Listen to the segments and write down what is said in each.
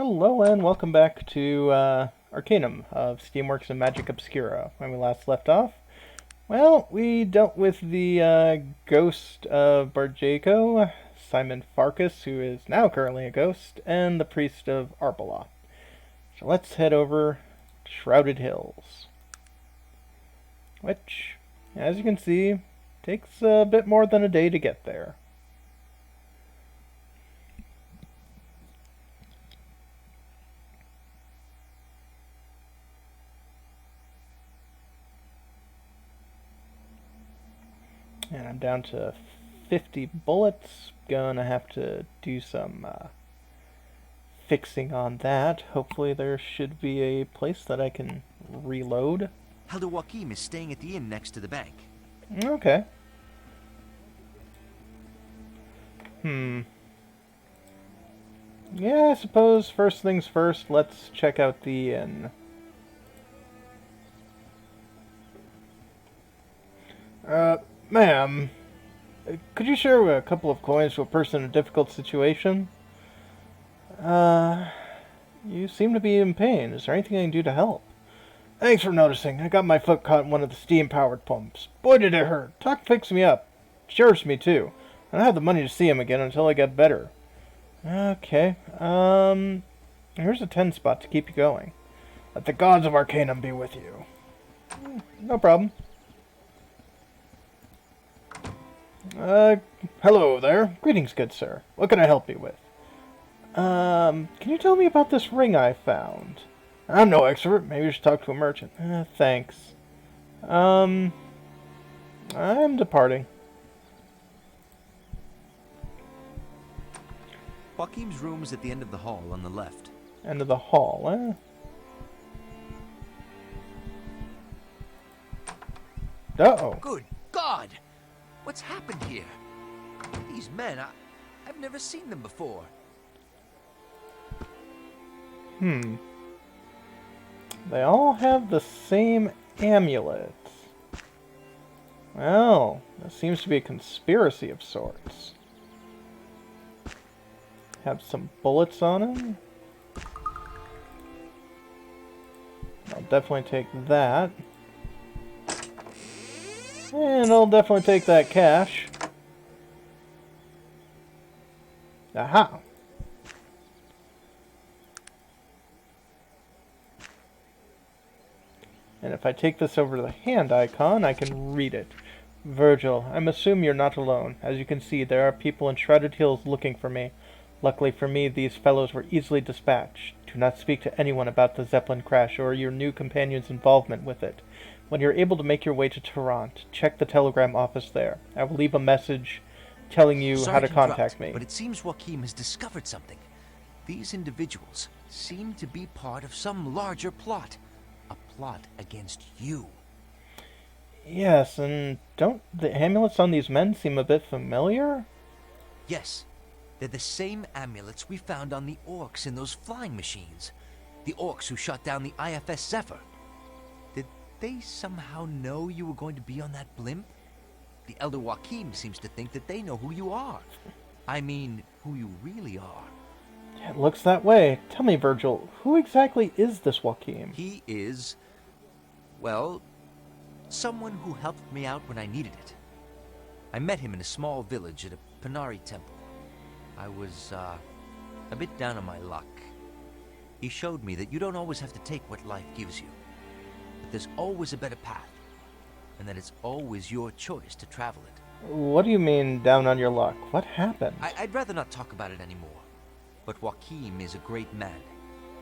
Hello and welcome back to Arcanum of Steamworks and Magic Obscura. When we last left off, well, we dealt with the ghost of Barjaco, Simon Farkas, who is now currently a ghost, and the priest of Arbala. So let's head over to Shrouded Hills, which, as you can see, takes a bit more than a day to get there. And I'm down to 50 bullets. Gonna have to do some fixing on that. Hopefully there should be a place that I can reload. Elder Jochim is staying at the inn next to the bank. Okay. Yeah, I suppose first things first, let's check out the inn. Ma'am, could you share a couple of coins to a person in a difficult situation? You seem to be in pain. Is there anything I can do to help? Thanks for noticing. I got my foot caught in one of the steam-powered pumps. Boy, did it hurt. Tuck fixed me up. Sheriffs me, too. I don't have the money to see him again until I get better. Okay, here's a 10 spot to keep you going. Let the gods of Arcanum be with you. No problem. Hello there. Greetings, good sir. What can I help you with? Can you tell me about this ring I found? I'm no expert. Maybe you should talk to a merchant. Thanks. I'm departing. Jochim's room is at the end of the hall on the left. End of the hall, eh? Uh-oh. Good God! What's happened here? These men, I've never seen them before. They all have the same amulets. Well, that seems to be a conspiracy of sorts. Have some bullets on him. I'll definitely take that. And I'll definitely take that cash. Aha! And if I take this over to the hand icon, I can read it. Virgil, I assume you're not alone. As you can see, there are people in Shrouded Hills looking for me. Luckily for me, these fellows were easily dispatched. Do not speak to anyone about the Zeppelin crash or your new companion's involvement with it. When you're able to make your way to Toronto, check the telegram office there. I will leave a message telling you how to contact me. But it seems Jochim has discovered something. These individuals seem to be part of some larger plot. A plot against you. Yes, and don't the amulets on these men seem a bit familiar? Yes. They're the same amulets we found on the orcs in those flying machines. The orcs who shot down the IFS Zephyr. Did they somehow know you were going to be on that blimp? The Elder Jochim seems to think that they know who you are. I mean, who you really are. It looks that way. Tell me, Virgil, who exactly is this Jochim? He is, well, someone who helped me out when I needed it. I met him in a small village at a Panari temple. I was, a bit down on my luck. He showed me that you don't always have to take what life gives you, but there's always a better path, and that it's always your choice to travel it. What do you mean, down on your luck? What happened? I'd rather not talk about it anymore, but Jochim is a great man,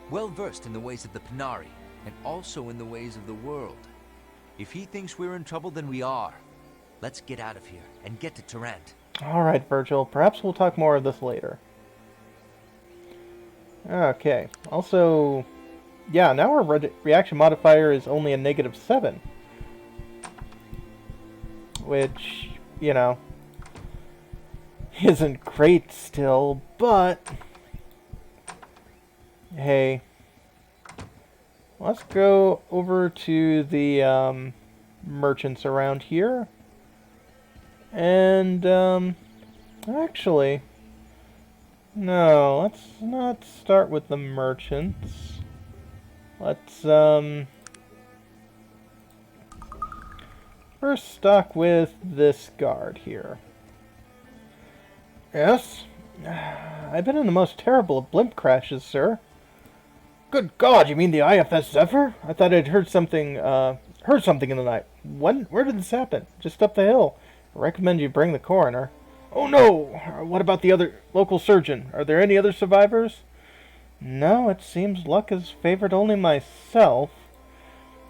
well-versed in the ways of the Panari, and also in the ways of the world. If he thinks we're in trouble, then we are. Let's get out of here, and get to Toronto. Alright, Virgil. Perhaps we'll talk more of this later. Okay. Also, yeah, now our reaction modifier is only a -7. Which, you know, isn't great still, but hey. Let's go over to the merchants around here. And, actually, No, let's not start with the merchants. Let's, first stock with this guard here. Yes? I've been in the most terrible of blimp crashes, sir. Good God, you mean the IFS Zephyr? I thought I'd heard something in the night. Where did this happen? Just up the hill. I recommend you bring the coroner. Oh no! What about the other local surgeon? Are there any other survivors? No, it seems luck has favored only myself.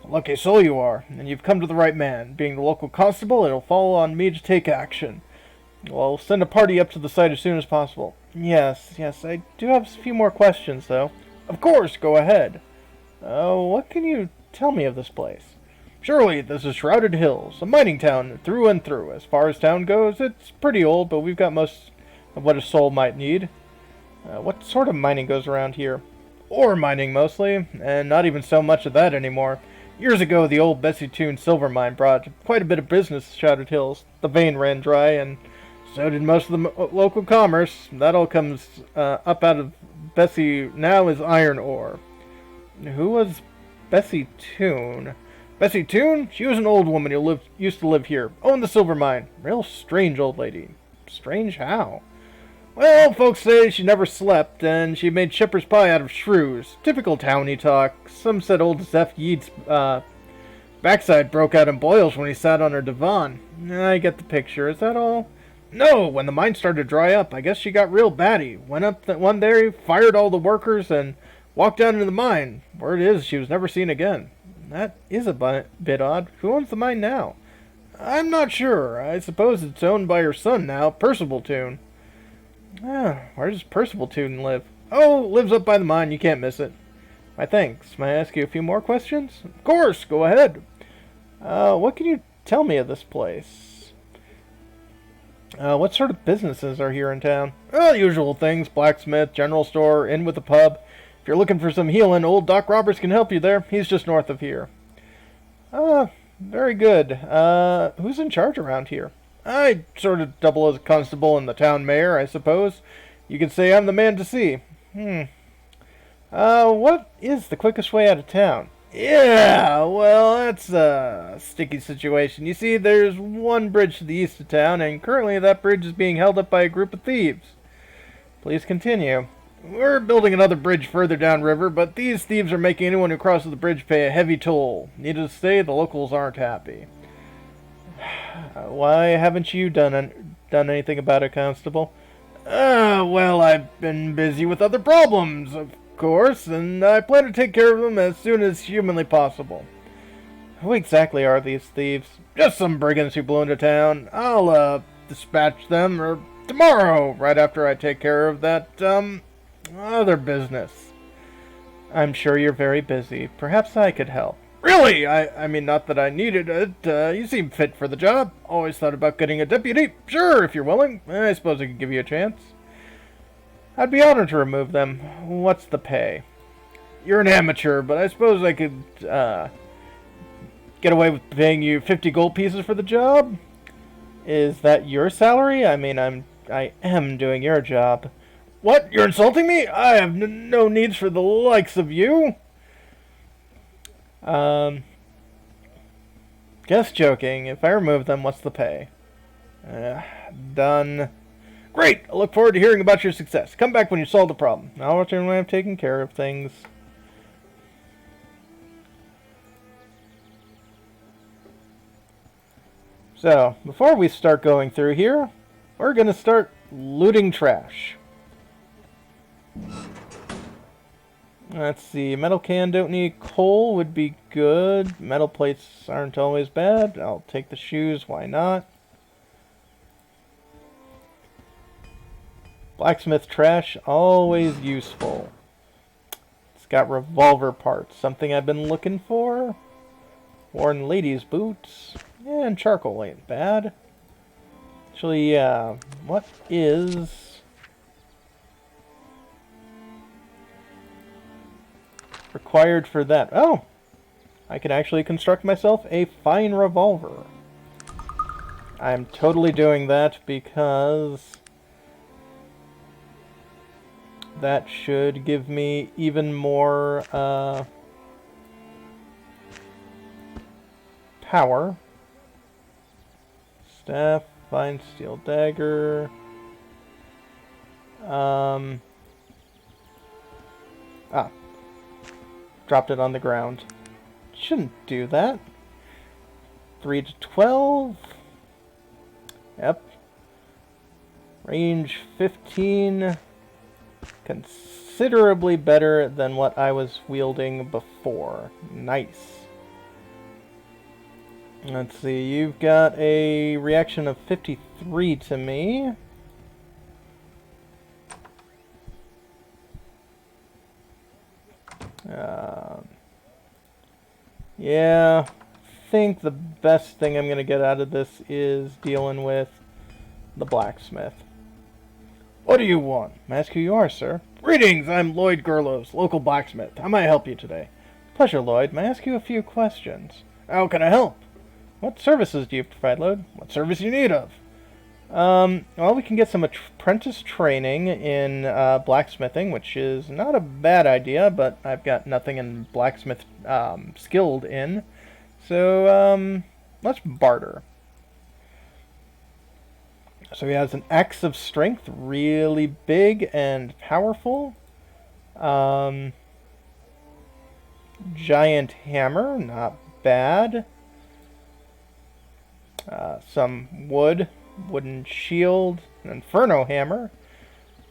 Lucky soul you are, and you've come to the right man. Being the local constable, it'll fall on me to take action. Well, send a party up to the site as soon as possible. Yes, I do have a few more questions, though. Of course, go ahead. What can you tell me of this place? Surely, this is Shrouded Hills, a mining town through and through. As far as town goes, it's pretty old, but we've got most of what a soul might need. What sort of mining goes around here? Ore mining, mostly, and not even so much of that anymore. Years ago, the old Bessie Toon silver mine brought quite a bit of business to Shrouded Hills. The vein ran dry, and so did most of the local commerce. That all comes up out of Bessie now is iron ore. Who was Bessie Toon? Bessie Toon? She was an old woman who used to live here. Owned the silver mine. Real strange old lady. Strange how? Well, folks say she never slept, and she made shepherd's pie out of shrews. Typical towny talk. Some said old Zeph Yeat's backside broke out in boils when he sat on her divan. I get the picture. Is that all? No, when the mine started to dry up, I guess she got real batty. Went up one day, fired all the workers, and walked down into the mine. Word is, she was never seen again. That is a bit odd. Who owns the mine now? I'm not sure. I suppose it's owned by her son now, Percival Toon. Where does Percival Toon live? Oh, lives up by the mine. You can't miss it. My thanks. May I ask you a few more questions? Of course. Go ahead. What can you tell me of this place? What sort of businesses are here in town? Well, usual things. Blacksmith, general store, inn with a pub. If you're looking for some healing, old Doc Roberts can help you there. He's just north of here. Very good. Who's in charge around here? I sort of double as a constable and the town mayor, I suppose. You could say I'm the man to see. What is the quickest way out of town? Yeah, well, that's a sticky situation. You see, there's one bridge to the east of town, and currently that bridge is being held up by a group of thieves. Please continue. We're building another bridge further downriver, but these thieves are making anyone who crosses the bridge pay a heavy toll. Needless to say, the locals aren't happy. Why haven't you done anything about it, Constable? Well, I've been busy with other problems, of course, and I plan to take care of them as soon as humanly possible. Who exactly are these thieves? Just some brigands who blew into town. I'll, dispatch them tomorrow, right after I take care of that, other business. I'm sure you're very busy. Perhaps I could help. Really? I mean, not that I needed it. You seem fit for the job. Always thought about getting a deputy. Sure, if you're willing. I suppose I could give you a chance. I'd be honored to remove them. What's the pay? You're an amateur, but I suppose I could, get away with paying you 50 gold pieces for the job? Is that your salary? I mean, I am doing your job. What? You're insulting me? I have no needs for the likes of you. Just joking. If I remove them, what's the pay? Done. Great! I look forward to hearing about your success. Come back when you solve the problem. I'll return when I've taken care of things. So, before we start going through here, we're gonna start looting trash. Let's see, metal can, don't need coal, would be good. Metal plates aren't always bad. I'll take the shoes, why not? Blacksmith trash, always useful. It's got revolver parts, something I've been looking for. Worn ladies' boots, and charcoal ain't bad. Actually, yeah, what is... required for that? Oh! I can actually construct myself a fine revolver. I'm totally doing that because that should give me even more power. Staff, fine steel dagger. Dropped it on the ground. Shouldn't do that. 3 to 12. Yep. Range 15. Considerably better than what I was wielding before. Nice. Let's see, you've got a reaction of 53 to me. Yeah, I think the best thing I'm going to get out of this is dealing with the blacksmith. What do you want? May I ask who you are, sir? Greetings, I'm Lloyd Gerlos, local blacksmith. How may I help you today? Pleasure, Lloyd. May I ask you a few questions? How can I help? What services do you provide, Lloyd? What service you need of? Well, we can get some apprentice training in blacksmithing, which is not a bad idea, but I've got nothing in blacksmith skilled in. So, let's barter. So he has an axe of strength, really big and powerful. Giant hammer, not bad. Some wooden shield, an inferno hammer.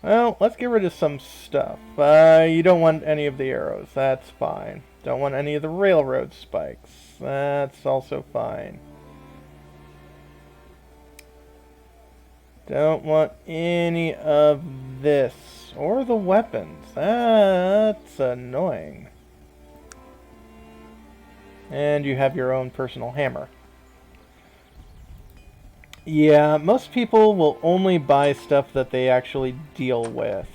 Well, let's get rid of some stuff. You don't want any of the arrows, that's fine. Don't want any of the railroad spikes, that's also fine. Don't want any of this, or the weapons, that's annoying. And you have your own personal hammer. Yeah, most people will only buy stuff that they actually deal with.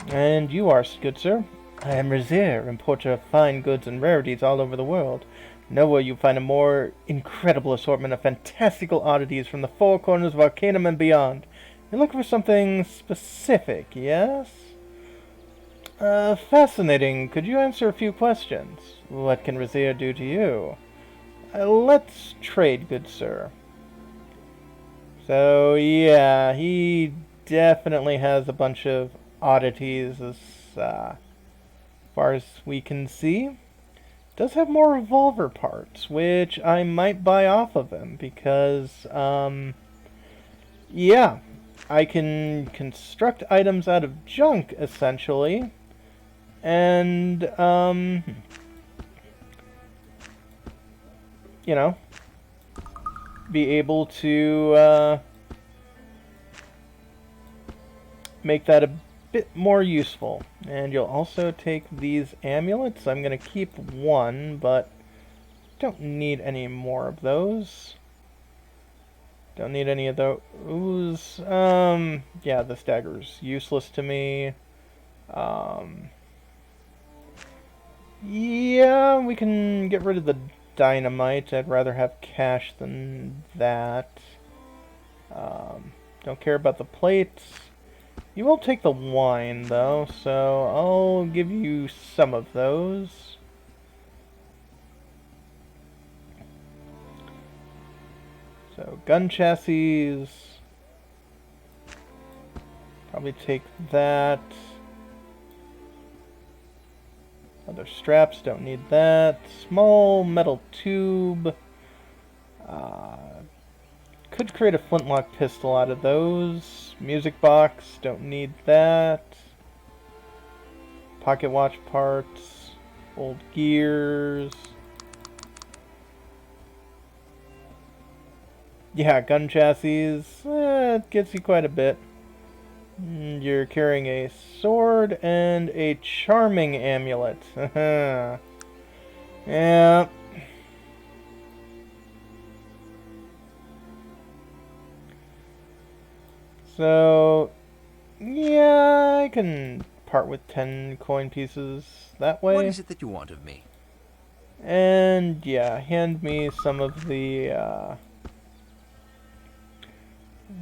And you are, good sir. I am Razir, importer of fine goods and rarities all over the world. Nowhere you find a more incredible assortment of fantastical oddities from the four corners of Arcanum and beyond. You're looking for something specific, yes? Fascinating. Could you answer a few questions? What can Razir do to you? Let's trade, good sir. So, yeah, he definitely has a bunch of oddities as far as we can see. Does have more revolver parts, which I might buy off of him because, yeah, I can construct items out of junk, essentially, and, you know, be able to make that a bit more useful. And you'll also take these amulets. I'm going to keep one, but don't need any more of those. Don't need any of those. Yeah, this dagger's useless to me. Yeah, we can get rid of the dynamite. I'd rather have cash than that. Don't care about the plates. You will take the wine, though, so I'll give you some of those. So, gun chassis. Probably take that. Other straps, don't need that. Small metal tube. Could create a flintlock pistol out of those. Music box, don't need that. Pocket watch parts. Old gears. Yeah, gun chassis. It gets you quite a bit. You're carrying a sword and a charming amulet. Yeah. So, yeah, I can part with 10 coin pieces that way. What is it that you want of me? And, yeah, hand me some of the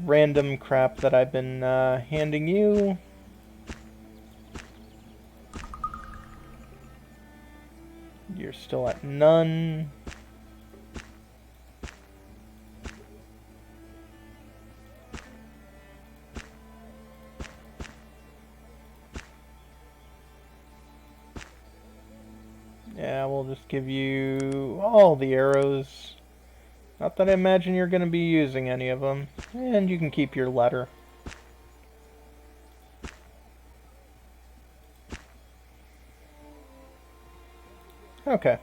random crap that I've been handing you. You're still at none. Yeah, we'll just give you all the arrows. Not that I imagine you're going to be using any of them. And you can keep your letter. Okay.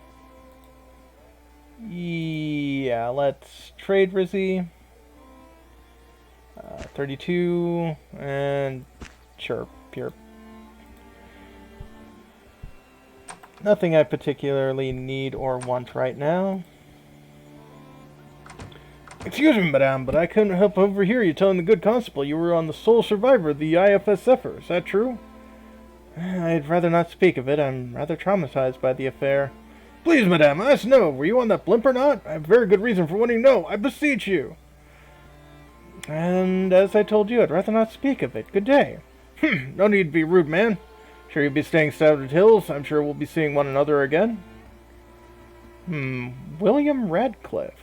Yeah, let's trade Rizzy. 32 and chirp. Nothing I particularly need or want right now. Excuse me, madame, but I couldn't help overhear you telling the good constable you were on the sole survivor of the IFS Zephyr. Is that true? I'd rather not speak of it. I'm rather traumatized by the affair. Please, madame, let us know. Were you on that blimp or not? I have very good reason for wanting to know. I beseech you. And as I told you, I'd rather not speak of it. Good day. No need to be rude, man. Sure you'll be staying Shrouded Hills. I'm sure we'll be seeing one another again. William Radcliffe.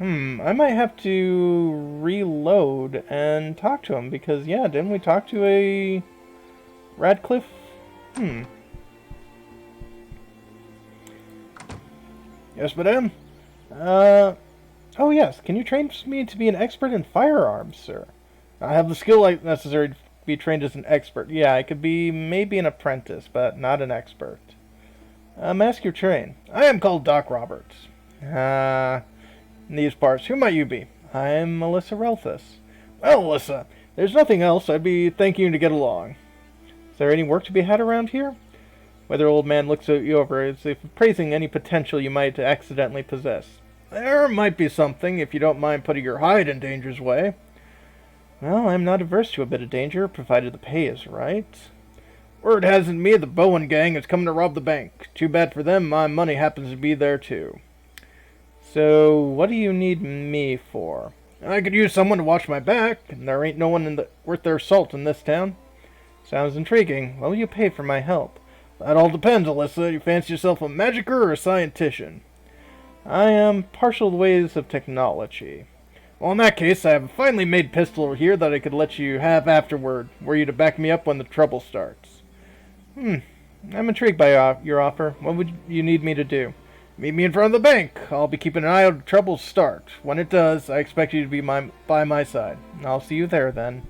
I might have to reload and talk to him because, yeah, didn't we talk to a Radcliffe? Yes, madame? Oh yes, can you train me to be an expert in firearms, sir? I have the skill necessary to be trained as an expert. Yeah, I could be maybe an apprentice, but not an expert. Ask your train. I am called Doc Roberts. In these parts, who might you be? I'm Elissa Relthus. Well, Elissa, there's nothing else. I'd be thanking you to get along. Is there any work to be had around here? Whether old man looks at you over as if praising any potential you might accidentally possess. There might be something, if you don't mind putting your hide in danger's way. Well, I'm not averse to a bit of danger, provided the pay is right. Word has it me the Bowen gang is coming to rob the bank. Too bad for them, my money happens to be there too. So, what do you need me for? I could use someone to watch my back, and there ain't no one worth their salt in this town. Sounds intriguing. What will you pay for my help? That all depends, Elissa. You fancy yourself a magicier or a scientician? I am partial to ways of technology. Well, in that case, I have a finely made pistol here that I could let you have afterward, were you to back me up when the trouble starts. I'm intrigued by your offer. What would you need me to do? Meet me in front of the bank. I'll be keeping an eye out if trouble start. When it does, I expect you to be by my side. I'll see you there then.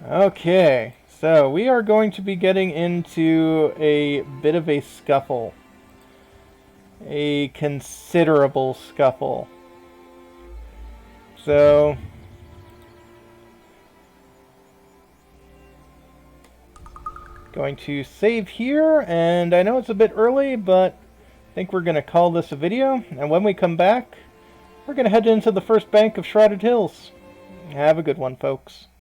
Okay, so we are going to be getting into a bit of a scuffle. A considerable scuffle. So going to save here, and I know it's a bit early, but I think we're going to call this a video, and when we come back, we're going to head into the first bank of Shrouded Hills. Have a good one, folks.